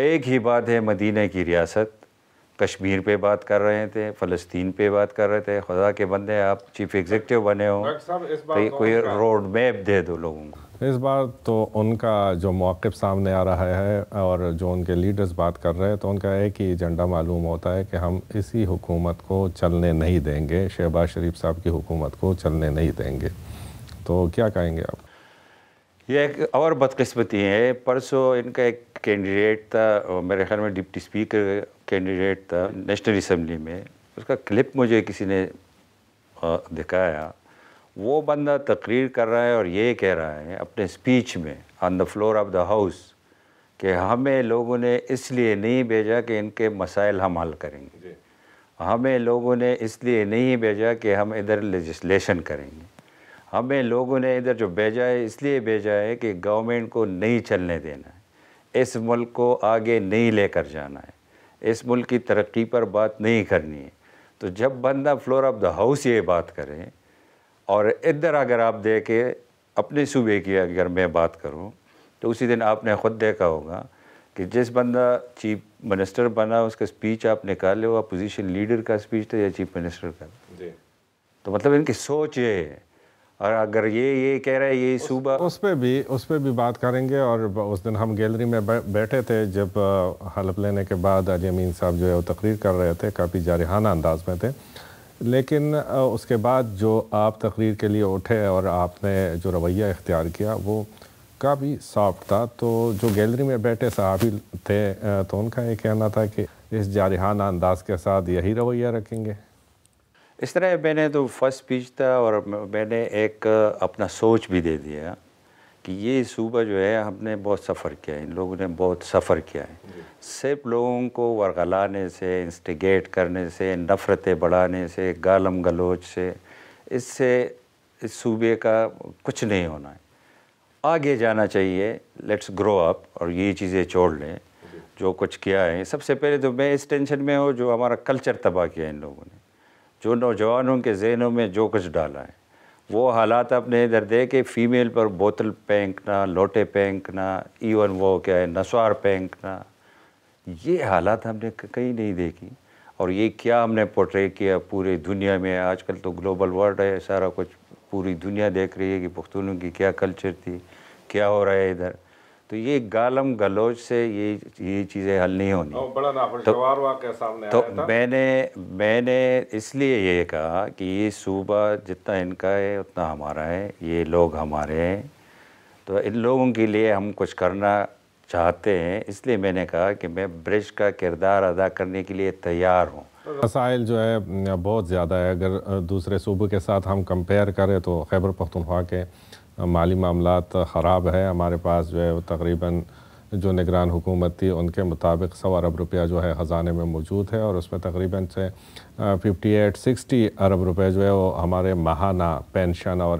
ایک ہی بات ہے، مدینہ کی ریاست، کشمیر پہ بات کر رہے تھے، فلسطین پہ بات کر رہے تھے. خدا کے بندے آپ چیف ایگزیکٹو بنے ہو، کوئی روڈ میپ دے دو لوگوں کو. اس بار تو ان کا جو موقف سامنے آ رہا ہے اور جو ان کے لیڈرز بات کر رہے ہیں تو ان کا ایک ہی ایجنڈا معلوم ہوتا ہے کہ ہم اسی حکومت کو چلنے نہیں دیں گے، شہباز شریف صاحب کی حکومت کو چلنے نہیں دیں گے. تو کیا کہیں گے آپ؟ یہ ایک اور بدقسمتی ہے. پرسوں ان کا ایک کینڈیڈیٹ تھا، میرے خیال میں ڈپٹی اسپیکر کینڈیڈیٹ تھا نیشنل اسمبلی میں، اس کا کلپ مجھے کسی نے دکھایا. وہ بندہ تقریر کر رہا ہے اور یہ کہہ رہا ہے اپنے اسپیچ میں on the floor of the house کہ ہمیں لوگوں نے اس لیے نہیں بھیجا کہ ان کے مسائل ہم حل کریں گے، ہمیں لوگوں نے اس لیے نہیں بھیجا کہ ہم ادھر لیجسلیشن کریں گے، ہمیں لوگوں نے ادھر جو بھیجا ہے اس لیے بھیجا ہے کہ گورنمنٹ کو نہیں چلنے دینا ہے، اس ملک کو آگے نہیں لے کر جانا ہے، اس ملک کی ترقی پر بات نہیں کرنی ہے. تو جب بندہ فلور آف دا ہاؤس یہ بات کرے، اور ادھر اگر آپ دیکھیں اپنے صوبے کی اگر میں بات کروں تو اسی دن آپ نے خود دیکھا ہوگا کہ جس بندہ چیف منسٹر بنا اس کا سپیچ آپ نکالے، وہ اپوزیشن لیڈر کا سپیچ تھا یا چیف منسٹر کا. تو مطلب ان کی سوچ یہ ہے. اور اگر یہ کہہ رہے ہیں یہ صوبہ، اس پہ بھی بات کریں گے. اور اس دن ہم گیلری میں بیٹھے تھے جب حلف لینے کے بعد حاجی امین صاحب جو ہے وہ تقریر کر رہے تھے، کافی جارحانہ انداز میں تھے، لیکن اس کے بعد جو آپ تقریر کے لیے اٹھے اور آپ نے جو رویہ اختیار کیا وہ کافی سافٹ تھا. تو جو گیلری میں بیٹھے صحافی تھے تو ان کا یہ کہنا تھا کہ اس جارحانہ انداز کے ساتھ یہی رویہ رکھیں گے. اس طرح میں نے تو فرسٹ سپیچ تھا اور میں نے ایک اپنا سوچ بھی دے دیا کہ یہ صوبہ جو ہے ہم نے بہت سفر کیا ہے، ان لوگوں نے بہت سفر کیا ہے. صرف لوگوں کو ورغلانے سے، انسٹیگیٹ کرنے سے، نفرتیں بڑھانے سے، گالم گلوچ سے اس صوبے کا کچھ نہیں ہونا ہے. آگے جانا چاہیے، لیٹس گرو اپ اور یہ چیزیں چھوڑ لیں جو کچھ کیا ہے. سب سے پہلے تو میں اس ٹینشن میں ہوں جو ہمارا کلچر تباہ کیا ہے ان لوگوں نے، جو نوجوانوں کے ذہنوں میں جو کچھ ڈالا ہے. وہ حالات اپنے ادھر دے کہ فیمیل پر بوتل پھینکنا، لوٹے پھینکنا، ایون وہ کیا ہے نسوار پھینکنا، یہ حالات ہم نے کہیں نہیں دیکھی. اور یہ کیا ہم نے پورٹرے کیا پوری دنیا میں. آج کل تو گلوبل ورلڈ ہے، سارا کچھ پوری دنیا دیکھ رہی ہے کہ پختونوں کی کیا کلچر تھی، کیا ہو رہا ہے ادھر. تو یہ گالم گلوچ سے یہ چیزیں حل نہیں ہونی. بڑا ناخوشگوار واقعہ سامنے آیا تو میں نے اس لیے یہ کہا کہ یہ صوبہ جتنا ان کا ہے اتنا ہمارا ہے، یہ لوگ ہمارے ہیں. تو ان لوگوں کے لیے ہم کچھ کرنا چاہتے ہیں، اس لیے میں نے کہا کہ میں برج کا کردار ادا کرنے کے لیے تیار ہوں. مسائل جو ہے بہت زیادہ ہے. اگر دوسرے صوبوں کے ساتھ ہم کمپیئر کریں تو خیبر پختونخوا کے مالی معاملات خراب ہے. ہمارے پاس جو ہے تقریباً جو نگران حکومت تھی ان کے مطابق 100 ارب روپیہ جو ہے خزانے میں موجود ہے، اور اس میں تقریباً سے 58-60 ارب روپے جو ہے وہ ہمارے ماہانہ پینشن اور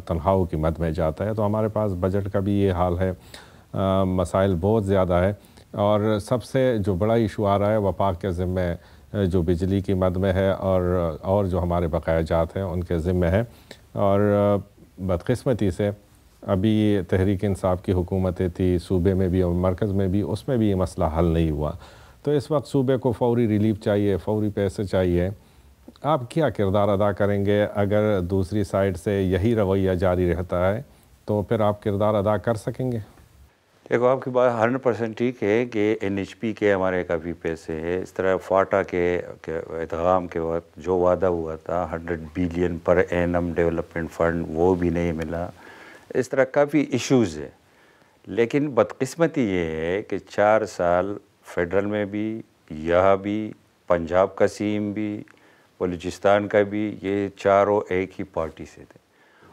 تنخواہوں کی مد میں جاتا ہے. تو ہمارے پاس بجٹ کا بھی یہ حال ہے. مسائل بہت زیادہ ہے. اور سب سے جو بڑا ایشو آ رہا ہے وفاق کے ذمہ جو بجلی کی مد میں ہے اور جو ہمارے بقایا جات ہیں ان کے ذمہ ہے. اور بدقسمتی سے ابھی تحریک انصاف کی حکومتیں تھی صوبے میں بھی اور مرکز میں بھی، اس میں بھی یہ مسئلہ حل نہیں ہوا. تو اس وقت صوبے کو فوری ریلیف چاہیے، فوری پیسے چاہیے. آپ کیا کردار ادا کریں گے اگر دوسری سائڈ سے یہی رویہ جاری رہتا ہے؟ تو پھر آپ کردار ادا کر سکیں گے؟ دیکھو آپ کی بات 100% ٹھیک ہے کہ NHP کے ہمارے کافی پیسے ہیں. اس طرح فاٹا کے ادغام کے وقت جو وعدہ ہوا تھا 100 billion per annum development fund وہ بھی نہیں ملا. اس طرح کافی ایشوز ہے. لیکن بدقسمتی یہ ہے کہ 4 سال فیڈرل میں بھی، یہاں بھی، پنجاب کا CM بھی، بلوچستان کا بھی، یہ چاروں ایک ہی پارٹی سے تھے.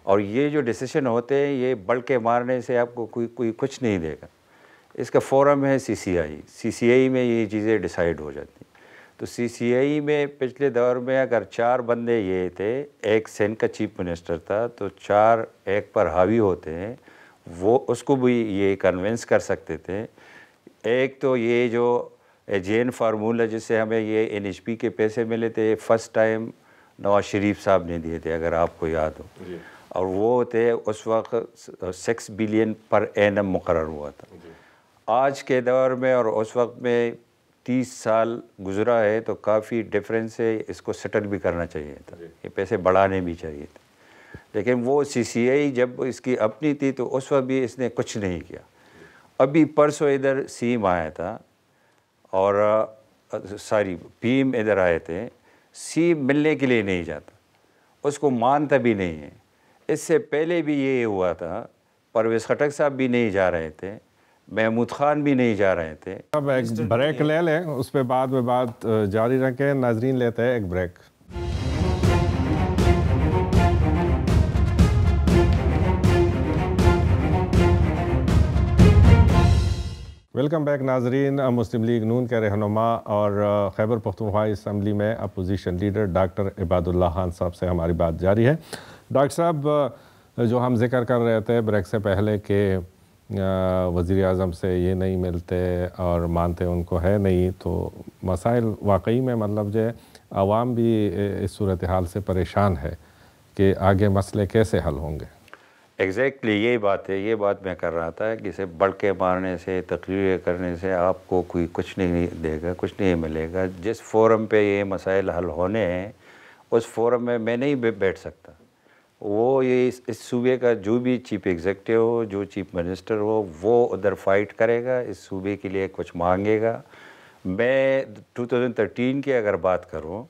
اور یہ جو ڈیسیشن ہوتے ہیں یہ بڑھ کے مارنے سے آپ کو کوئی کچھ نہیں دے گا. اس کا فورم ہے CCI میں یہ چیزیں ڈیسائیڈ ہو جاتی. تو CCI میں پچھلے دور میں اگر 4 بندے یہ تھے، ایک سین کا چیف منسٹر تھا، تو 4 ایک پر حاوی ہوتے ہیں، وہ اس کو بھی یہ کنونس کر سکتے تھے. ایک تو یہ جو ایجین فارمولہ جس سے ہمیں یہ NHP کے پیسے ملے تھے، فرسٹ ٹائم نواز شریف صاحب نے دیے تھے اگر آپ کو یاد ہو. اور وہ تھے اس وقت 6 بلین پر اینم مقرر ہوا تھا. آج کے دور میں اور اس وقت میں 30 سال گزرا ہے تو کافی ڈفرینس ہے، اس کو سیٹل بھی کرنا چاہیے تھا، یہ پیسے بڑھانے بھی چاہیے تھے، لیکن وہ سی سی آئی جب اس کی اپنی تھی تو اس وقت بھی اس نے کچھ نہیں کیا۔ ابھی پرسوں ادھر سی ایم آیا تھا اور پی ایم ادھر آئے تھے، سی ایم ملنے کے لیے نہیں جاتا، اس کو مانتا بھی نہیں ہے۔ اس سے پہلے بھی یہ ہوا تھا، پرویز خٹک صاحب بھی نہیں جا رہے تھے، محمود خان بھی نہیں جا رہے تھے۔ اب ایک بریک لے لیں، اس پہ بعد میں بات جاری رکھیں۔ ناظرین لیتے ہیں ایک بریک۔ ویلکم بیک ناظرین۔ مسلم لیگ نون کے رہنما اور خیبر پختونخوا اسمبلی میں اپوزیشن لیڈر ڈاکٹر عباد اللہ خان صاحب سے ہماری بات جاری ہے۔ ڈاکٹر صاحب، جو ہم ذکر کر رہے تھے بریک سے پہلے کہ وزیر اعظم سے یہ نہیں ملتے اور مانتے ان کو ہے نہیں، تو مسائل واقعی میں مطلب جو عوام بھی اس صورتحال سے پریشان ہے کہ آگے مسئلے کیسے حل ہوں گے؟ ایگزیکٹلی یہی بات ہے، یہ بات میں کر رہا تھا کہ اسے بڑھ کے مارنے سے، تقریر کرنے سے آپ کو کوئی کچھ نہیں دے گا، کچھ نہیں ملے گا۔ جس فورم پہ یہ مسائل حل ہونے ہیں اس فورم میں نہیں بیٹھ سکتا۔ وہ یہ اس صوبے کا جو بھی چیف ایگزیکٹو ہو، جو چیف منسٹر ہو، وہ ادھر فائٹ کرے گا، اس صوبے کے لیے کچھ مانگے گا۔ میں 2013 کی اگر بات کروں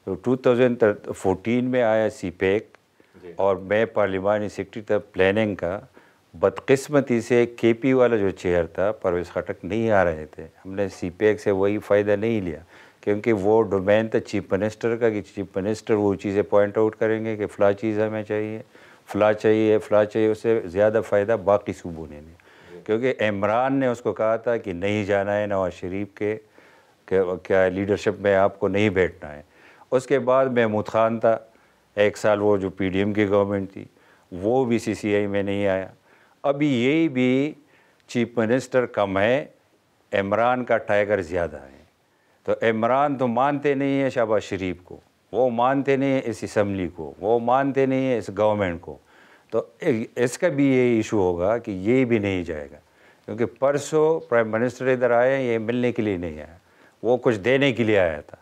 تو 2014 میں آیا سی پیک اور میں پارلیمانی سیکرٹری تھا پلاننگ کا۔ بدقسمتی سے کے پی والا جو چیئر تھا پرویز خٹک نہیں آ رہے تھے، ہم نے سی پیک سے وہی فائدہ نہیں لیا کیونکہ وہ ڈومین تھا چیف منسٹر کا کہ چیف منسٹر وہ چیزیں پوائنٹ آؤٹ کریں گے کہ فلاں چیز ہمیں چاہیے، فلاں چاہیے، فلاں چاہیے، اس سے زیادہ فائدہ باقی صوبوں نے نہیں، کیونکہ عمران نے اس کو کہا تھا کہ نہیں جانا ہے نواز شریف کے کیا لیڈرشپ میں آپ کو نہیں بیٹھنا ہے۔ اس کے بعد محمود خان تھا، ایک سال وہ جو پی ڈی ایم کی گورنمنٹ تھی، وہ بھی سی سی آئی میں نہیں آیا۔ ابھی یہی بھی چیف منسٹر کم ہے، عمران کا ٹائیگر زیادہ ہے، تو عمران تو مانتے نہیں ہیں شہباز شریف کو، وہ مانتے نہیں ہیں اس اسمبلی کو، وہ مانتے نہیں ہیں اس گورنمنٹ کو، تو اس کا بھی یہ ایشو ہوگا کہ یہ بھی نہیں جائے گا، کیونکہ پرسوں پرائم منسٹر ادھر آئے، یہ ملنے کے لیے نہیں آیا، وہ کچھ دینے کے لیے آیا تھا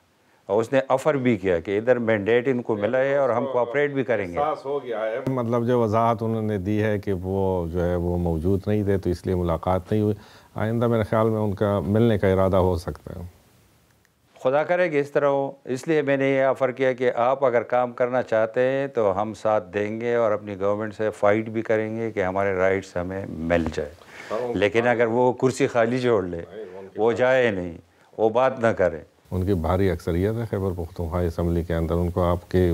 اور اس نے آفر بھی کیا کہ ادھر مینڈیٹ ان کو ملا ہے اور ہم کوآپریٹ بھی کریں گے۔ احساس ہو گیا ہے، مطلب جو وضاحت انہوں نے دی ہے کہ وہ جو ہے وہ موجود نہیں تھے تو اس لیے ملاقات نہیں ہوئی۔ آئندہ میرے خیال میں ان کا ملنے کا ارادہ ہو سکتا ہے۔ خدا کرے کہ اس طرح ہو، اس لیے میں نے یہ آفر کیا کہ آپ اگر کام کرنا چاہتے ہیں تو ہم ساتھ دیں گے اور اپنی گورنمنٹ سے فائٹ بھی کریں گے کہ ہمارے رائٹس ہمیں مل جائے، لیکن اگر وہ کرسی خالی چھوڑ لے، وہ جائے نہیں، وہ بات نہ کرے۔ ان کی بھاری اکثریت ہے خیبر پختونخوا اسمبلی کے اندر، ان کو آپ کے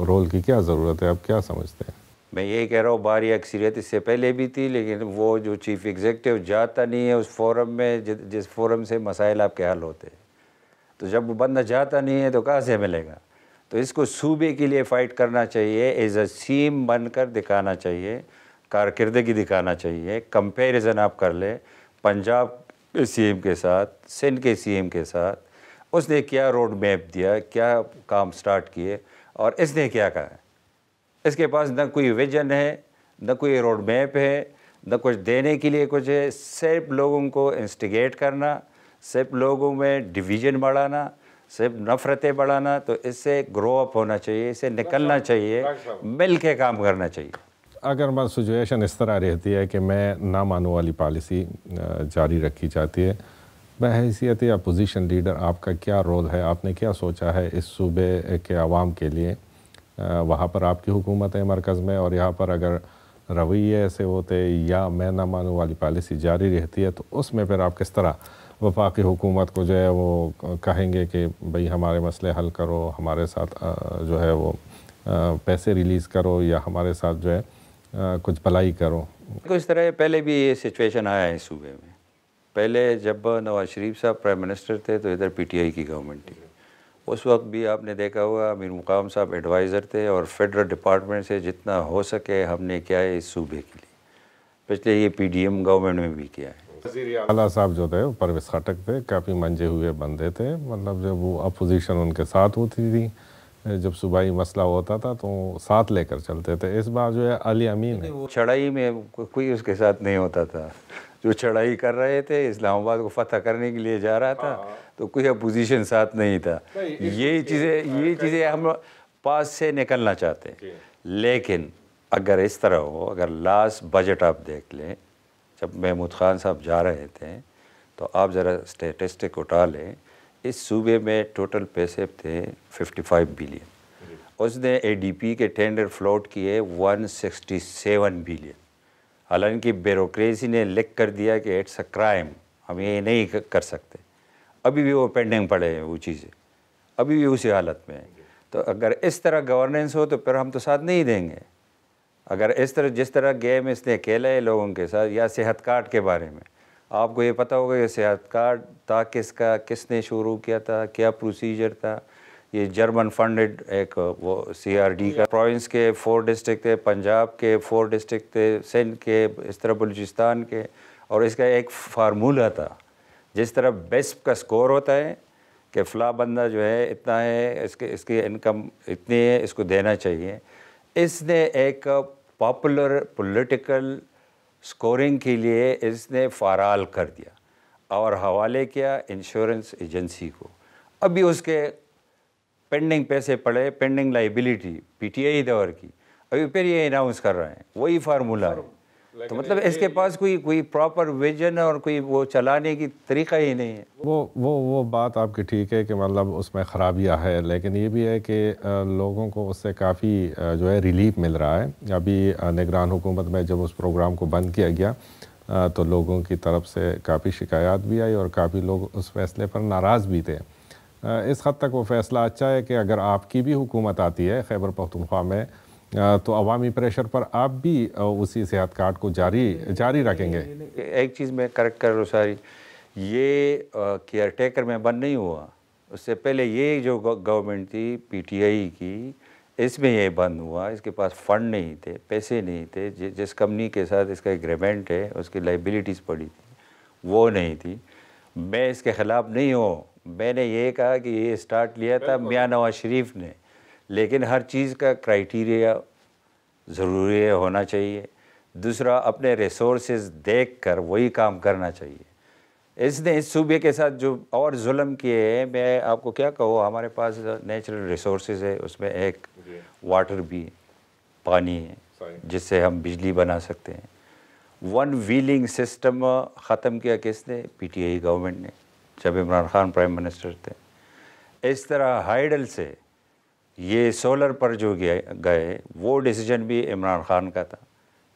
رول کی کیا ضرورت ہے، آپ کیا سمجھتے ہیں؟ میں یہ کہہ رہا ہوں بھاری اکثریت اس سے پہلے بھی تھی، لیکن وہ جو چیف ایگزیکٹو جاتا نہیں ہے اس فورم میں جس فورم سے مسائل آپ کے حل ہوتے ہیں، تو جب وہ بندہ جاتا نہیں ہے تو کہاں سے ملے گا؟ تو اس کو صوبے کے لیے فائٹ کرنا چاہیے، ایز اے سیم بن کر دکھانا چاہیے، کارکردگی دکھانا چاہیے۔ کمپیریزن آپ کر لیں پنجاب کے سی ایم کے ساتھ، سندھ کے سی ایم کے ساتھ، اس نے کیا روڈ میپ دیا، کیا کام سٹارٹ کیے، اور اس نے کیا کہا ہے۔ اس کے پاس نہ کوئی ویژن ہے، نہ کوئی روڈ میپ ہے، نہ کچھ دینے کے لیے کچھ ہے، صرف لوگوں کو انسٹیگیٹ کرنا، صرف لوگوں میں ڈویژن بڑھانا، صرف نفرتیں بڑھانا۔ تو اس سے گرو اپ ہونا چاہیے، اس سے نکلنا چاہیے، مل کے کام کرنا چاہیے۔ اگر بس سچویشن اس طرح رہتی ہے کہ میں نہ مانو والی پالیسی جاری رکھی جاتی ہے، بحیثیت اپوزیشن لیڈر آپ کا کیا رول ہے؟ آپ نے کیا سوچا ہے اس صوبے کے عوام کے لیے؟ وہاں پر آپ کی حکومت ہے مرکز میں، اور یہاں پر اگر رویے ایسے ہوتے یا میں نہ مانو والی پالیسی جاری رہتی ہے تو اس میں پھر آپ کس طرح وفاقی حکومت کو جو ہے وہ کہیں گے کہ بھئی ہمارے مسئلے حل کرو، ہمارے ساتھ جو ہے وہ پیسے ریلیز کرو، یا ہمارے ساتھ جو ہے کچھ بھلائی کرو؟ اس طرح پہلے بھی یہ سچویشن آیا ہے صوبے میں۔ پہلے جب نواز شریف صاحب پرائم منسٹر تھے تو ادھر پی ٹی آئی کی گورنمنٹ تھی، اس وقت بھی آپ نے دیکھا ہوگا امیر مقام صاحب ایڈوائزر تھے، اور فیڈرل ڈپارٹمنٹ سے جتنا ہو سکے ہم نے کیا ہے اس صوبے کے لیے، پچھلے یہ پی ڈی ایم گورنمنٹ میں بھی کیا ہے۔ وزیر اعلیٰ صاحب جو تھے وہ پرویز خٹک تھے، کافی منجے ہوئے بندے تھے، مطلب جب وہ اپوزیشن ان کے ساتھ ہوتی تھی، جب صوبائی مسئلہ ہوتا تھا تو ساتھ لے کر چلتے تھے۔ اس بار جو ہے علی امین ہے، وہ چڑھائی میں کوئی اس کے ساتھ نہیں ہوتا تھا، جو چڑھائی کر رہے تھے، اسلام آباد کو فتح کرنے کے لیے جا رہا تھا، تو کوئی اپوزیشن ساتھ نہیں تھا. یہ چیزیں ہم پاس سے نکلنا چاہتے ہیں. لیکن اگر اس طرح ہو، اگر لاسٹ بجٹ آپ دیکھ لیں، جب محمود خان صاحب جا رہے تھے تو آپ ذرا اسٹیٹسٹک اٹھا لیں، اس صوبے میں ٹوٹل پیسے تھے 55 بلین. اس نے اے ڈی پی کے ٹینڈر فلوٹ کیے 167 بلین. حالانکہ بیوروکریسی نے لکھ کر دیا کہ اٹس اے کرائم، ہم یہ نہیں کر سکتے. ابھی بھی وہ پینڈنگ پڑے ہیں، وہ چیزیں ابھی بھی اسی حالت میں ہیں. تو اگر اس طرح گورننس ہو تو پھر ہم تو ساتھ نہیں دیں گے. اگر اس طرح جس طرح گیم اس نے کھیلا ہے لوگوں کے ساتھ، یا صحت کارڈ کے بارے میں آپ کو یہ پتہ ہوگا کہ صحت کارڈ تھا کس کا، کس نے شروع کیا تھا، کیا پروسیجر تھا. یہ جرمن فنڈڈ ایک وہ سی آر ڈی کا، پروونس کے 4 ڈسٹرکٹ تھے، پنجاب کے 4 ڈسٹرکٹ تھے، سندھ کے، اس طرح بلوچستان کے. اور اس کا ایک فارمولہ تھا، جس طرح بیسپ کا سکور ہوتا ہے کہ فلاں بندہ جو ہے اتنا ہے، اس کی انکم اتنی ہے، اس کو دینا چاہیے. اس نے ایک پاپولر پولیٹیکل سکورنگ کے لیے اس نے فعال کر دیا اور حوالے کیا انشورنس ایجنسی کو. ابھی اس کے پینڈنگ پیسے پڑے، pending liability P T I دور کی، ابھی پھر یہ اناؤنس کر رہے ہیں، وہی فارمولہ ہے. تو مطلب اس کے پاس کوئی پراپر ویژن اور کوئی وہ چلانے کی طریقہ ہی نہیں ہے. وہ بات آپ کی ٹھیک ہے کہ مطلب اس میں خرابیاں ہے، لیکن یہ بھی ہے کہ لوگوں کو اس سے کافی جو ہے ریلیف مل رہا ہے. ابھی نگران حکومت میں جب اس پروگرام کو بند کیا گیا تو لوگوں کی طرف سے کافی شکایات بھی آئی اور کافی لوگ اس فیصلے پر ناراض بھی تھے. اس حد تک وہ فیصلہ اچھا ہے کہ اگر آپ کی بھی حکومت آتی ہے خیبر پختونخوا میں تو عوامی پریشر پر آپ بھی اسی صحت کارڈ کو جاری رکھیں گے. ایک چیز میں کریکٹ کر رہا ہوں ساری، یہ کیئر ٹیکر میں بند نہیں ہوا. اس سے پہلے یہ جو گورنمنٹ تھی پی ٹی آئی کی، اس میں یہ بند ہوا. اس کے پاس فنڈ نہیں تھے، پیسے نہیں تھے. جس کمپنی کے ساتھ اس کا ایگریمنٹ ہے اس کی لائبلٹیز پڑی تھی، وہ نہیں تھی. میں اس کے خلاف نہیں ہوں. میں نے یہ کہا کہ یہ اسٹارٹ لیا تھا میاں نواز شریف نے، لیکن ہر چیز کا کرائیٹیریا ضروری ہونا چاہیے. دوسرا، اپنے ریسورسز دیکھ کر وہی کام کرنا چاہیے. اس نے اس صوبے کے ساتھ جو اور ظلم کیے ہیں، میں آپ کو کیا کہوں، ہمارے پاس نیچرل ریسورسز ہے، اس میں ایک واٹر بھی، پانی ہے جس سے ہم بجلی بنا سکتے ہیں. 1 ویلنگ سسٹم ختم کیا کس نے؟ پی ٹی آئی گورنمنٹ نے، جب عمران خان پرائم منسٹر تھے. اس طرح ہائیڈل سے یہ سولر پر جو گئے وہ ڈیسیجن بھی عمران خان کا تھا،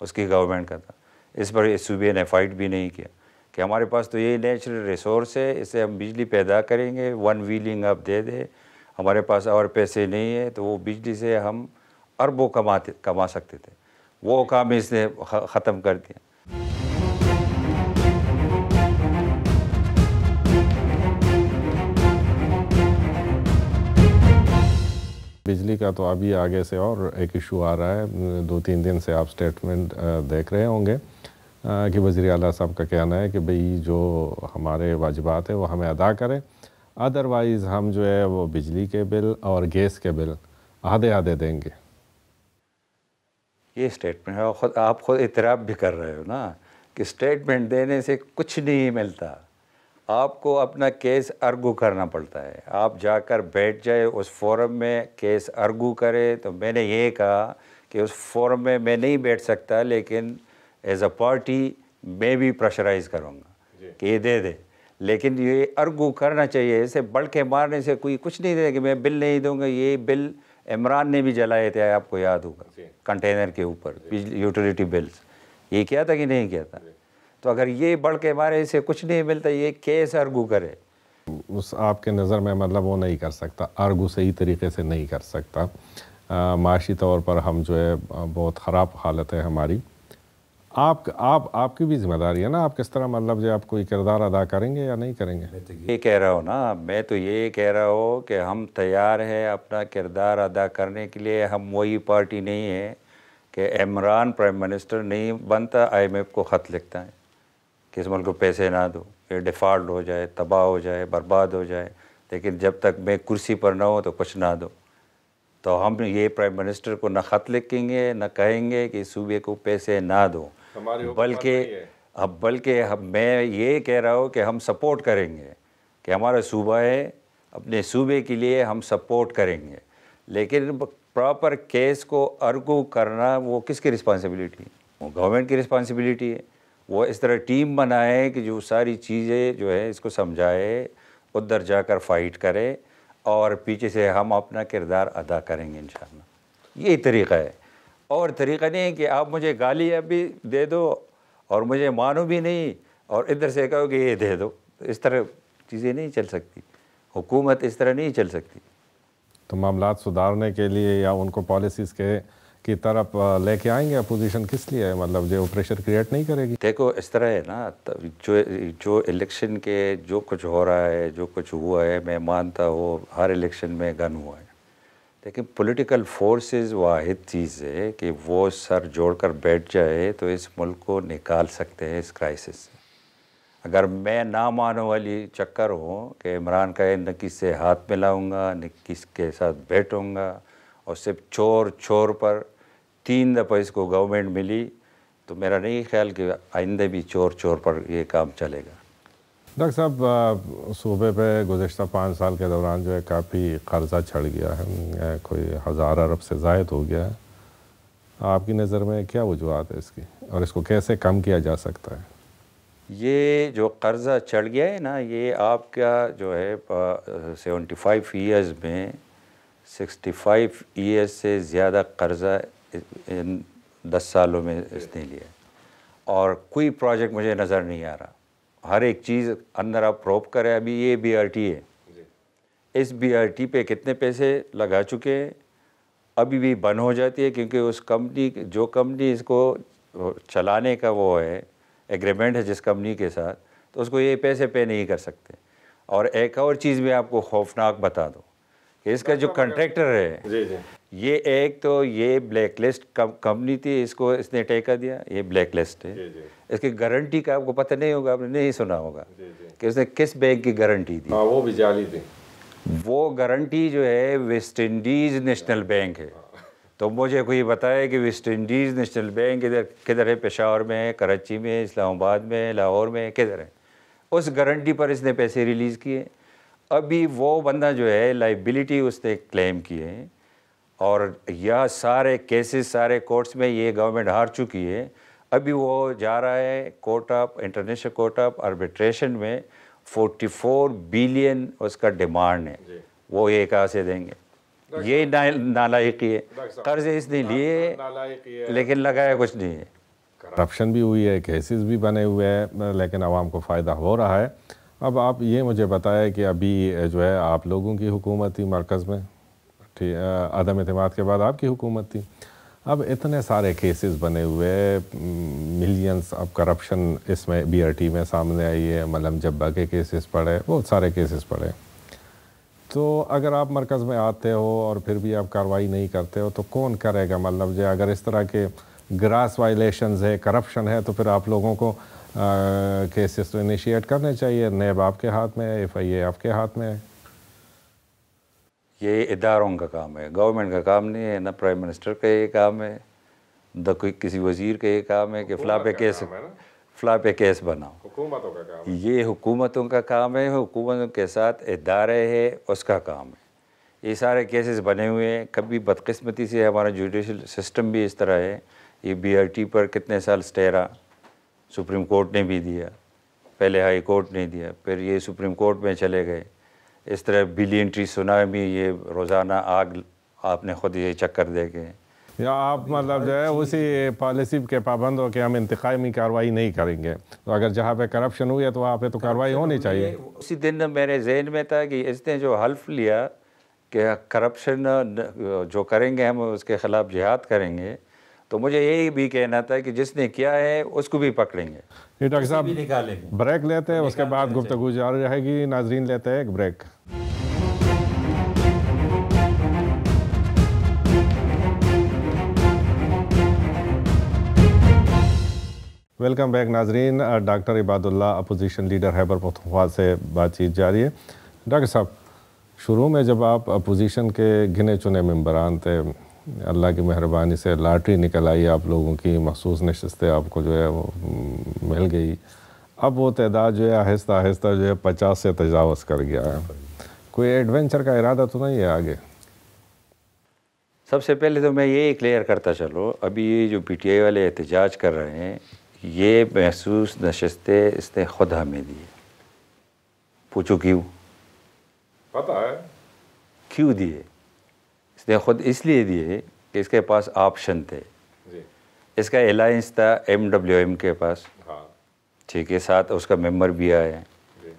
اس کی گورنمنٹ کا تھا. اس پر اس صوبے نے فائٹ بھی نہیں کیا کہ ہمارے پاس تو یہ نیچرل ریسورس ہے، اس سے ہم بجلی پیدا کریں گے. 1 ویلنگ آپ دے دیں، ہمارے پاس اور پیسے نہیں ہیں، تو وہ بجلی سے ہم اربوں کما سکتے تھے. وہ کام اس نے ختم کر دیا. بجلی کا تو ابھی آگے سے اور ایک ایشو آ رہا ہے. 2-3 دن سے آپ سٹیٹمنٹ دیکھ رہے ہوں گے کہ وزیر اعلیٰ صاحب کا کہنا ہے کہ بھئی جو ہمارے واجبات ہیں وہ ہمیں ادا کریں، ادروائز ہم جو ہے وہ بجلی کے بل اور گیس کے بل آدھے دیں گے. یہ اسٹیٹمنٹ ہے، آپ خود اعتراف بھی کر رہے ہو نا کہ اسٹیٹمنٹ دینے سے کچھ نہیں ملتا. آپ کو اپنا کیس ارگو کرنا پڑتا ہے. آپ جا کر بیٹھ جائے اس فورم میں، کیس ارگو کرے. تو میں نے یہ کہا کہ اس فورم میں میں نہیں بیٹھ سکتا، لیکن ایز اے پارٹی میں بھی پریشرائز کروں گا کہ یہ دے دے. لیکن یہ ارگو کرنا چاہیے. اسے بڑھ کے مارنے سے کوئی کچھ نہیں دے کہ میں بل نہیں دوں گا. یہ بل عمران نے بھی جلائے تھے، آپ کو یاد ہوگا، کنٹینر کے اوپر یوٹیلیٹی بلز. یہ کیا تھا کہ نہیں کیا تھا؟ تو اگر یہ بڑھ کے مارے سے کچھ نہیں ملتا، یہ کیس ارگو کرے. اس آپ کے نظر میں مطلب وہ نہیں کر سکتا، ارگو صحیح طریقے سے نہیں کر سکتا. معاشی طور پر ہم جو ہے بہت خراب حالت ہے ہماری. آپ کی بھی ذمہ داری ہے نا، آپ کس طرح مطلب جو آپ کوئی کردار ادا کریں گے یا نہیں کریں گے. یہ کہہ رہا ہوں نا، میں تو یہ کہہ رہا ہوں کہ ہم تیار ہیں اپنا کردار ادا کرنے کے لیے. ہم وہی پارٹی نہیں ہے کہ عمران پرائم منسٹر نہیں بنتا IMF کو خط لکھتا ہے کہ اس ملک کو پیسے نہ دو، یہ ڈیفالٹ ہو جائے، تباہ ہو جائے، برباد ہو جائے، لیکن جب تک میں کرسی پر نہ ہو تو کچھ نہ دو. تو ہم یہ پرائم منسٹر کو نہ خط لکھیں گے، نہ کہیں گے کہ صوبے کو پیسے نہ دو، بلکہ اب بلکہ میں یہ کہہ رہا ہوں کہ ہم سپورٹ کریں گے کہ ہمارا صوبہ ہے، اپنے صوبے کے لیے ہم سپورٹ کریں گے، لیکن پراپر کیس کو ارگو کرنا وہ کس کی رسپانسبلٹی ہے؟ وہ گورنمنٹ کی رسپانسبلٹی ہے۔ وہ اس طرح ٹیم بنائے کہ جو ساری چیزیں جو ہے اس کو سمجھائے، ادھر جا کر فائٹ کرے، اور پیچھے سے ہم اپنا کردار ادا کریں گے انشاءاللہ۔ یہی طریقہ ہے، اور طریقہ نہیں ہے کہ آپ مجھے گالی ابھی دے دو اور مجھے مانو بھی نہیں اور ادھر سے کہو کہ یہ دے دو۔ اس طرح چیزیں نہیں چل سکتی، حکومت اس طرح نہیں چل سکتی۔ تو معاملات سدھارنے کے لیے یا ان کو پالیسیز کی طرف لے کے آئیں گے اپوزیشن، کس لیے ہے؟ مطلب جو پریشر کریٹ نہیں کرے گی؟ دیکھو اس طرح ہے نا، جو الیکشن کے جو کچھ ہو رہا ہے، جو کچھ ہوا ہے، میں مانتا ہوں ہر الیکشن میں گن ہوا ہے، لیکن پولیٹیکل فورسز واحد چیز ہے کہ وہ سر جوڑ کر بیٹھ جائے تو اس ملک کو نکال سکتے ہیں اس کرائسس سے۔ اگر میں نہ مانو والی چکر ہوں کہ عمران کا نہ کس سے ہاتھ ملاؤں گا، نہ کس کے ساتھ بیٹھوں گا، اور صرف چور پر 3 دفعہ اس کو گورنمنٹ ملی، تو میرا نہیں خیال کہ آئندہ بھی چور پر یہ کام چلے گا۔ ڈاکٹر صاحب، صوبے پہ گزشتہ 5 سال کے دوران جو ہے کافی قرضہ چڑھ گیا ہے، کوئی 1000 ارب سے زائد ہو گیا ہے۔ آپ کی نظر میں کیا وجوہات ہے اس کی، اور اس کو کیسے کم کیا جا سکتا ہے؟ یہ جو قرضہ چڑھ گیا ہے نا، یہ آپ کا جو ہے 75 ایئرز میں 65 ایئرز سے زیادہ قرضہ ان 10 سالوں میں اس نے لیا، اور کوئی پروجیکٹ مجھے نظر نہیں آ رہا۔ ہر ایک چیز اندر آپ پروب کریں۔ ابھی یہ BRT ہے، اس BRT پہ کتنے پیسے لگا چکے ہیں، ابھی بھی بند ہو جاتی ہے، کیونکہ اس کمپنی اس کو چلانے کا وہ ہے ایگریمنٹ ہے جس کمپنی کے ساتھ، تو اس کو یہ پیسے پے نہیں کر سکتے۔ اور ایک اور چیز میں آپ کو خوفناک بتا دوں کہ اس کا جو کنٹریکٹر ہے، یہ ایک تو یہ بلیک لسٹ کمپنی تھی، اس نے ٹیکہ دیا، یہ بلیک لسٹ ہے۔ اس کی گارنٹی کا آپ کو پتہ نہیں ہوگا، آپ نے نہیں سنا ہوگا کہ اس نے کس بینک کی گارنٹی دی۔ وہ بھی جعلی تھی۔ وہ گارنٹی جو ہے ویسٹ انڈیز نیشنل بینک ہے۔ تو مجھے کوئی بتائے کہ ویسٹ انڈیز نیشنل بینک کدھر ہے؟ پشاور میں ہے، کراچی میں ہے، اسلام آباد میں ہے، لاہور میں ہے، کدھر ہے؟ اس گارنٹی پر اس نے پیسے ریلیز کیے۔ ابھی وہ بندہ جو ہے لائبلٹی اس نے کلیم کیے ہیں، اور یہ سارے کیسز سارے کورٹس میں یہ گورنمنٹ ہار چکی ہے۔ ابھی وہ جا رہا ہے انٹرنیشنل کورٹ آف آربیٹریشن میں، 44 بلین اس کا ڈیمانڈ ہے، وہ یہ کہاں سے دیں گے؟ یہ نالائقی ہے۔ قرض اس نے لیے لیکن لگایا کچھ نہیں ہے۔ کرپشن بھی ہوئی ہے، کیسز بھی بنے ہوئے ہیں، لیکن عوام کو فائدہ ہو رہا ہے۔ اب آپ یہ مجھے بتائیں کہ ابھی جو ہے آپ لوگوں کی حکومت تھی مرکز میں، عدم اعتماد کے بعد آپ کی حکومت تھی، اب اتنے سارے کیسز بنے ہوئے، ملینز اب کرپشن اس میں BRT میں سامنے آئی ہے، ملم جبہ کے کیسز پڑے، بہت سارے کیسز پڑے۔ تو اگر آپ مرکز میں آتے ہو اور پھر بھی آپ کارروائی نہیں کرتے ہو تو کون کرے گا؟ مطلب جو اگر اس طرح کے گراس وائلیشنز ہے، کرپشن ہے، تو پھر آپ لوگوں کو کیسز تو انیشیٹ کرنے چاہیے۔ نیب آپ کے ہاتھ میں ہے، FIA آپ کے ہاتھ میں ہے۔ یہ اداروں کا کام ہے، گورنمنٹ کا کام نہیں ہے، نہ پرائم منسٹر کا یہ کام ہے، نہ کوئی کسی وزیر کا یہ کام ہے کہ فلاں پہ کیس بناؤ۔ حکومتوں کا کام ہے، یہ حکومتوں کا کام ہے، حکومتوں کے ساتھ ادارے ہے اس کا کام ہے۔ یہ سارے کیسز بنے ہوئے ہیں۔ کبھی بدقسمتی سے ہمارا جوڈیشل سسٹم بھی اس طرح ہے۔ یہ BRT پر کتنے سال سٹے رہا، سپریم کورٹ نے بھی دیا، پہلے ہائی کورٹ نے دیا، پھر یہ سپریم کورٹ میں چلے گئے۔ اس طرح بلین ٹری سونامی، یہ روزانہ آگ، آپ نے خود یہ چکر دے کے، یا آپ مطلب جو ہے اسی پالیسی کے پابند ہو کہ ہم انتقامی کارروائی نہیں کریں گے، تو اگر جہاں پہ کرپشن ہوئی ہے تو وہاں پہ تو کارروائی ہونی چاہیے۔ اسی دن میرے ذہن میں تھا کہ اس نے جو حلف لیا کہ کرپشن جو کریں گے ہم اس کے خلاف جہاد کریں گے، تو مجھے یہی بھی کہنا تھا کہ جس نے کیا ہے اس کو بھی پکڑیں گے، ڈاکٹر صاحب نکالیں گے۔ بریک لیتے ہیں، اس کے بعد گفتگو جاری رہے گی۔ ناظرین لیتے ہیں ایک بریک۔ ویلکم بیک ناظرین، ڈاکٹر عباد اللہ اپوزیشن لیڈر خیبر پختونخوا سے بات چیت جاری ہے۔ ڈاکٹر صاحب، شروع میں جب آپ اپوزیشن کے گنے چنے ممبران تھے اللہ کی مہربانی سے لاٹری نکل آئی آپ لوگوں کی، مخصوص نشستیں آپ کو جو ہے وہ مل گئی، اب وہ تعداد جو ہے آہستہ آہستہ جو ہے 50 سے تجاوز کر گیا ہے. کوئی ایڈونچر کا ارادہ تو نہیں ہے آگے؟ سب سے پہلے تو میں یہ کلیئر کرتا چلو، ابھی یہ جو پی ٹی آئی والے احتجاج کر رہے ہیں، یہ محسوس نشستیں اس نے خود ہمیں دی. پوچھو کیوں؟ پتہ ہے کیوں دیے؟ اس نے خود اس لیے دیے کہ اس کے پاس آپشن تھے. اس کا الائنس تھا MWM کے پاس، ٹھیک ہے، ساتھ اس کا ممبر بھی آیا ہے،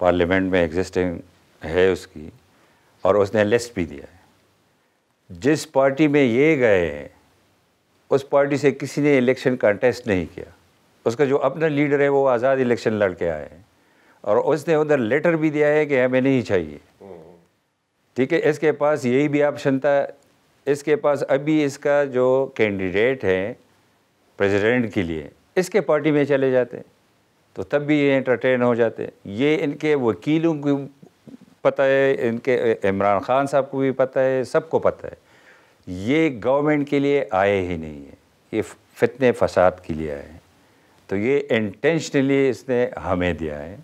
پارلیمنٹ میں ایگزسٹنگ ہے اس کی، اور اس نے لسٹ بھی دیا ہے. جس پارٹی میں یہ گئے ہیں اس پارٹی سے کسی نے الیکشن کنٹیسٹ نہیں کیا. اس کا جو اپنا لیڈر ہے وہ آزاد الیکشن لڑ کے آئے ہیں، اور اس نے ادھر لیٹر بھی دیا ہے کہ ہمیں نہیں چاہیے. ٹھیک ہے، اس کے پاس یہی بھی آپشن تھا. اس کے پاس ابھی اس کا جو کینڈیڈیٹ ہے پریزیڈنٹ کے لیے، اس کے پارٹی میں چلے جاتے تو تب بھی یہ انٹرٹین ہو جاتے. یہ ان کے وکیلوں کو پتہ ہے، ان کے عمران خان صاحب کو بھی پتہ ہے، سب کو پتہ ہے. یہ گورنمنٹ کے لیے آئے ہی نہیں ہیں، یہ فتنے فساد کے لیے آئے ہیں. تو یہ انٹینشنلی اس نے ہمیں دیا ہے.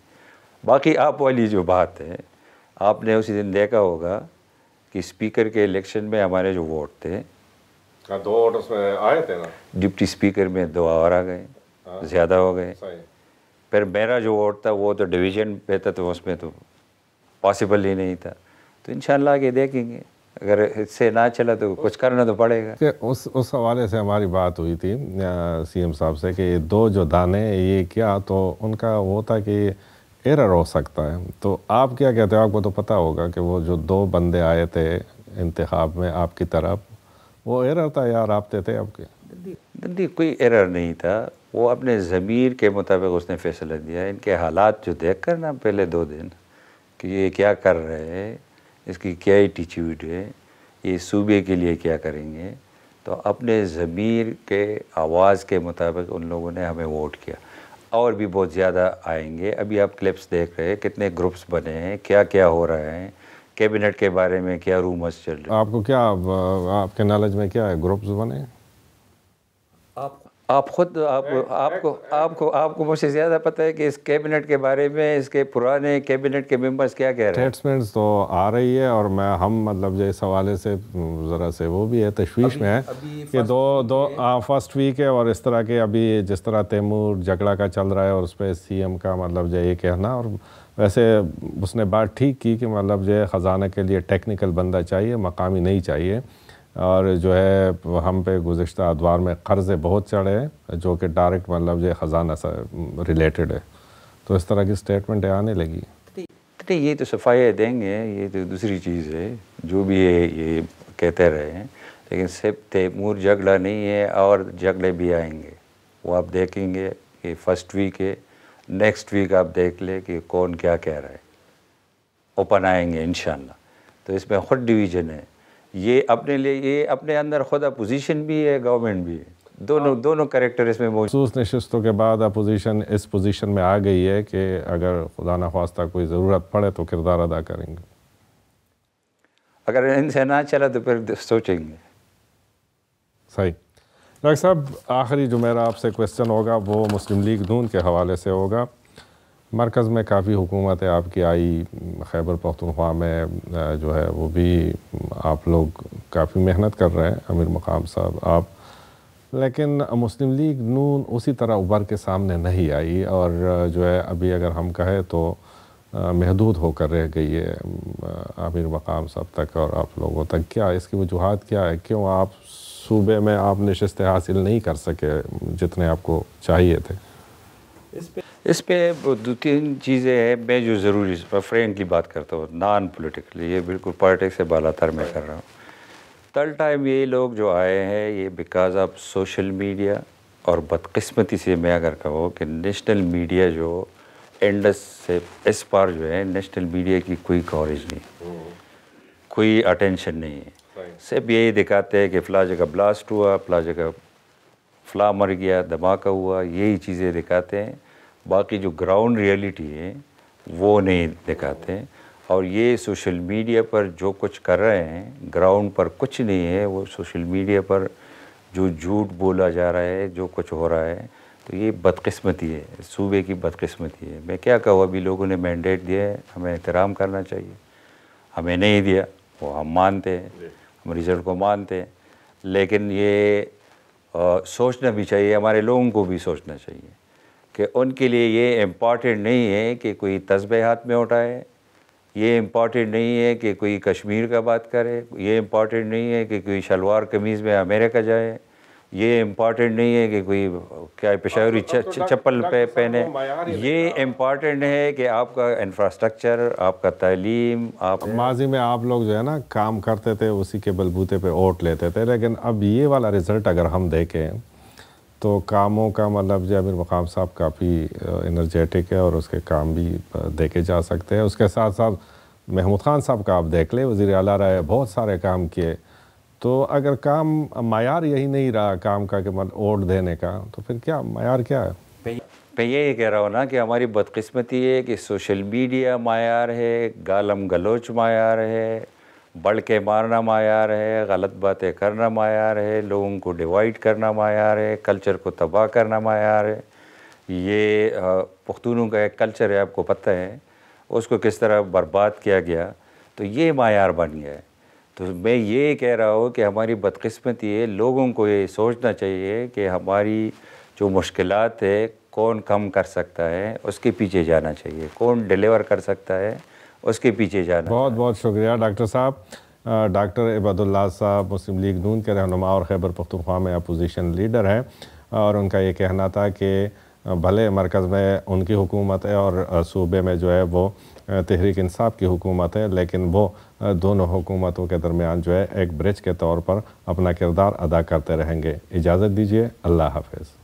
باقی آپ والی جو بات ہے، آپ نے اسی دن دیکھا ہوگا کہ اسپیکر کے الیکشن میں ہمارے جو ووٹ تھے، 2 ووٹ اس میں آئے تھے نا، ڈپٹی اسپیکر میں 2 اور آ گئے، زیادہ ہو گئے. پھر میرا جو ووٹ تھا وہ تو ڈویژن پہ تھا، تو اس میں تو پاسبل ہی نہیں تھا. تو انشاءاللہ آگے دیکھیں گے، اگر اس سے نہ چلا تو کچھ کرنا تو پڑے گا. کہ اس حوالے سے ہماری بات ہوئی تھی CM صاحب سے کہ 2 جو دانے یہ کیا، تو ان کا وہ تھا کہ ایرر ہو سکتا ہے. تو آپ کیا کہتے ہو؟ آپ کو تو پتہ ہوگا کہ وہ جو 2 بندے آئے تھے انتخاب میں آپ کی طرف، وہ ایرر تھا یا رابطے تھے آپ کے؟ نہیں، کوئی ایرر نہیں تھا. وہ اپنے ضمیر کے مطابق اس نے فیصلہ دیا. ان کے حالات جو دیکھ کر نا پہلے 2 دن کہ یہ کیا کر رہے ہیں، اس کی کیا ایٹیچیوڈ ہے، یہ صوبے کے لیے کیا کریں گے، تو اپنے ضمیر کے آواز کے مطابق ان لوگوں نے ہمیں ووٹ کیا. اور بھی بہت زیادہ آئیں گے. ابھی آپ کلپس دیکھ رہے ہیں کتنے گروپس بنے ہیں، کیا کیا ہو رہا ہے، کیبنٹ کے بارے میں کیا رومرز چل رہے ہیں. آپ کو کیا، آپ کے نالج میں کیا ہے گروپس بنے؟ آپ خود آپ کو مجھ سے زیادہ پتہ ہے کہ اس کیبنٹ کے بارے میں، اس کے پرانے کیبنٹ کے ممبرز کیا کہہ رہے ہیں. اسٹیٹمنٹس تو آ رہی ہے، اور ہم مطلب جو اس حوالے سے ذرا سے وہ بھی ہے تشویش میں ہے کہ 2 فرسٹ ویک ہے، اور اس طرح کے ابھی جس طرح تیمور جھگڑا کا چل رہا ہے، اور اس پہ CM کا مطلب جو یہ کہنا، اور ویسے اس نے بات ٹھیک کی کہ مطلب جو ہے خزانہ کے لیے ٹیکنیکل بندہ چاہیے، مقامی نہیں چاہیے. اور جو ہے ہم پہ گزشتہ ادوار میں قرضے بہت چڑھے ہیں جو کہ ڈائریکٹ مطلب جو ہے خزانہ سے ریلیٹڈ ہے. تو اس طرح کی سٹیٹمنٹیں آنے لگی. یہ تو صفائی دیں گے، یہ تو دوسری چیز ہے جو بھی یہ کہتے رہے ہیں. لیکن صرف تیمور جھگڑا نہیں ہے، اور جھگڑے بھی آئیں گے. وہ آپ دیکھیں گے کہ فرسٹ ویک ہے، نیکسٹ ویک آپ دیکھ لیں کہ کون کیا کہہ رہا ہے. اوپن آئیں گے انشاءاللہ. تو اس میں خود ڈویژن ہے. یہ اپنے لیے، یہ اپنے اندر خود اپوزیشن بھی ہے، گورنمنٹ بھی ہے. دونوں کریکٹر اس میں موجود. خصوص نشستوں کے بعد اپوزیشن اس پوزیشن میں آ گئی ہے کہ اگر خدا نخواستہ کوئی ضرورت پڑے تو کردار ادا کریں گے. اگر ان سے نہ چلا تو پھر سوچیں گے. صحیح. ڈاکٹر صاحب، آخری جو میرا آپ سے کویسچن ہوگا وہ مسلم لیگ نون کے حوالے سے ہوگا. مرکز میں کافی حکومتیں آپ کی آئی، خیبر پختونخوا میں جو ہے وہ بھی آپ لوگ کافی محنت کر رہے ہیں، امیر مقام صاحب آپ، لیکن مسلم لیگ نون اسی طرح ابھر کے سامنے نہیں آئی، اور جو ہے ابھی اگر ہم کہیں تو محدود ہو کر رہ گئی ہے امیر مقام صاحب تک اور آپ لوگوں تک. کیا اس کی وجوہات کیا ہے؟ کیوں آپ صوبے میں آپ نشستیں حاصل نہیں کر سکے جتنے آپ کو چاہیے تھے؟ اس پہ 2-3 چیزیں ہیں. میں جو ضروری فرینکلی بات کرتا ہوں، نان پولیٹیکلی، یہ بالکل پالیٹکس سے بالا تر میں کر رہا ہوں. تل ٹائم یہ لوگ جو آئے ہیں یہ بیکاز آف سوشل میڈیا، اور بدقسمتی سے میں اگر کہوں کہ نیشنل میڈیا جو اینڈس سے اس پار جو ہے، نیشنل میڈیا کی کوئی کوریج نہیں، کوئی اٹینشن نہیں ہے. صرف یہی دکھاتے ہیں کہ فلاں جگہ بلاسٹ ہوا، فلاں جگہ فلاں مر گیا، دھماکہ ہوا، یہی چیزیں دکھاتے ہیں. باقی جو گراؤنڈ ریئلٹی ہے وہ نہیں دکھاتے ہیں. اور یہ سوشل میڈیا پر جو کچھ کر رہے ہیں گراؤنڈ پر کچھ نہیں ہے، وہ سوشل میڈیا پر جو جھوٹ بولا جا رہا ہے، جو کچھ ہو رہا ہے، تو یہ بدقسمتی ہے، صوبے کی بدقسمتی ہے۔ میں کیا کہوں، ابھی لوگوں نے مینڈیٹ دیا ہے، ہمیں احترام کرنا چاہیے، ہمیں نہیں دیا وہ ہم مانتے ہیں، ہم رزلٹ کو مانتے ہیں، لیکن یہ سوچنا بھی چاہیے، ہمارے لوگوں کو بھی سوچنا چاہیے کہ ان کے لیے یہ امپورٹنٹ نہیں ہے کہ کوئی تسبیح ہاتھ میں اٹھائے، یہ امپورٹنٹ نہیں ہے کہ کوئی کشمیر کا بات کرے، یہ امپورٹنٹ نہیں ہے کہ کوئی شلوار قمیض میں امریکہ جائے، یہ امپورٹنٹ نہیں ہے کہ کوئی کیا پشاوری چپل پہنے، یہ امپورٹنٹ ہے کہ آپ کا انفراسٹرکچر، آپ کا تعلیم، آپ ماضی میں آپ لوگ جو ہے نا کام کرتے تھے اسی کے بلبوتے پہ ووٹ لیتے تھے، لیکن اب یہ والا رزلٹ اگر ہم دیکھیں تو کاموں کا مطلب جو امیر مقام صاحب کافی انرجیٹک ہے اور اس کے کام بھی دیکھے جا سکتے ہیں۔ اس کے ساتھ ساتھ محمود خان صاحب کا آپ دیکھ لیں، وزیر اعلیٰ رہے، بہت سارے کام کیے، تو اگر کام معیار یہی نہیں رہا کام کا کہ مطلب ووٹ دینے کا، تو پھر کیا معیار کیا ہے؟ میں یہی کہہ رہا ہوں نا کہ ہماری بدقسمتی ہے کہ سوشل میڈیا معیار ہے، گالم گلوچ معیار ہے، بڑھ کے مارنا معیار ہے، غلط باتیں کرنا معیار ہے، لوگوں کو ڈیوائیڈ کرنا معیار ہے، کلچر کو تباہ کرنا معیار ہے۔ یہ پختونوں کا ایک کلچر ہے، آپ کو پتہ ہے، اس کو کس طرح برباد کیا گیا، تو یہ معیار بن گیا ہے۔ تو میں یہ کہہ رہا ہوں کہ ہماری بدقسمتی ہے، لوگوں کو یہ سوچنا چاہیے کہ ہماری جو مشکلات ہے کون کم کر سکتا ہے، اس کے پیچھے جانا چاہیے، کون ڈیلیور کر سکتا ہے اس کے پیچھے جانا۔ بہت بہت شکریہ ڈاکٹر صاحب۔ ڈاکٹر عباد اللہ صاحب مسلم لیگ نون کے رہنما اور خیبر پختونخوا میں اپوزیشن لیڈر ہیں، اور ان کا یہ کہنا تھا کہ بھلے مرکز میں ان کی حکومت ہے اور صوبے میں جو ہے وہ تحریک انصاف کی حکومت ہے، لیکن وہ دونوں حکومتوں کے درمیان جو ہے ایک برج کے طور پر اپنا کردار ادا کرتے رہیں گے۔ اجازت دیجیے، اللہ حافظ۔